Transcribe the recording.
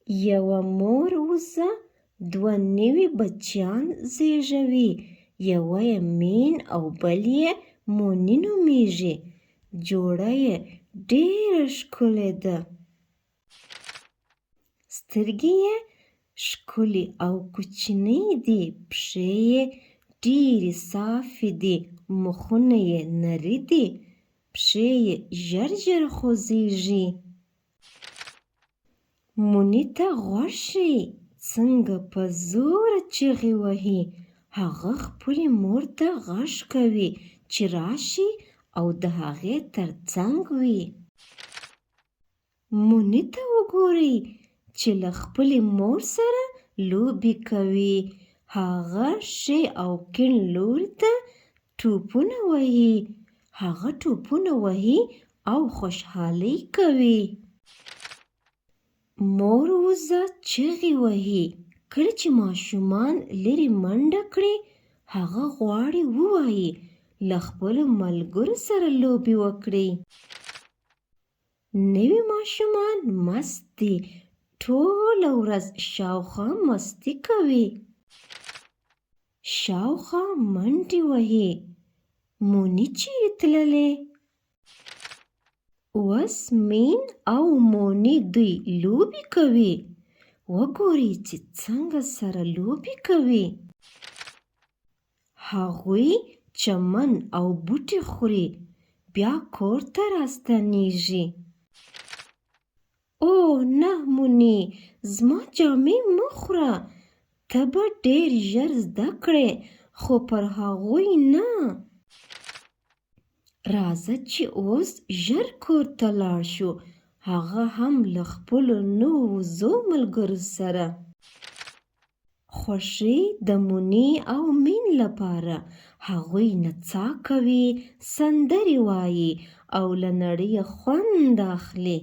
یوه مور وزه دوه نوي بچیان زیږوي. یوه یې مین او بل یې مونی نومیږي. جوړه یې ډېره ښکلې ده. سترګې یې ښکلې او کوچنۍ دي. پښې یې ډېرې صافې دي. مخونه یې نري دي. پښې یې ژر ژر خوځېږي. مونی ته غوږ ښي. څنګه په زوره چیغې وهي. هغه خپلې مور ته غږ کوي چې راشي او د هغې تر څنګ وي. مونی ته وګورئ چې له خپلې مور سره لوبې کوي. هغه ښي او کیڼ لوري ته ټوپونه وهي. هغه ټوپونه وهي او خوشحالۍ کوي. مور وزه چیغې وهي. کله چې ماشومان لرې منډه کړي هغه غواړي ووایي له خپلو ملګرو سره لوبې وکړي. نوي ماشومان مست دي. ټوله ورځ شاوخوا مستي کوي. شاوخوا منډې وهي. مونی چیرې تللې؟ اوس مین او مونی دوی لوبې کوي. وګورئ چې څنګه سره لوبې کوي. هغوی چمن او بوټي خوري. بیا کور ته راستنېږي. او نه مونی زما جامې مه خوره. ته به ډېر ژر زده کړې خو پر هغوی نه. راځه چې اوس ژر کور ته لاړ شو. هغه هم له خپلو نوو وزو ملګرو سره. خوښي د مونی او مین لپاره. هغوی نڅا کوي، سندرې وایي او له نړۍ خوند اخلي.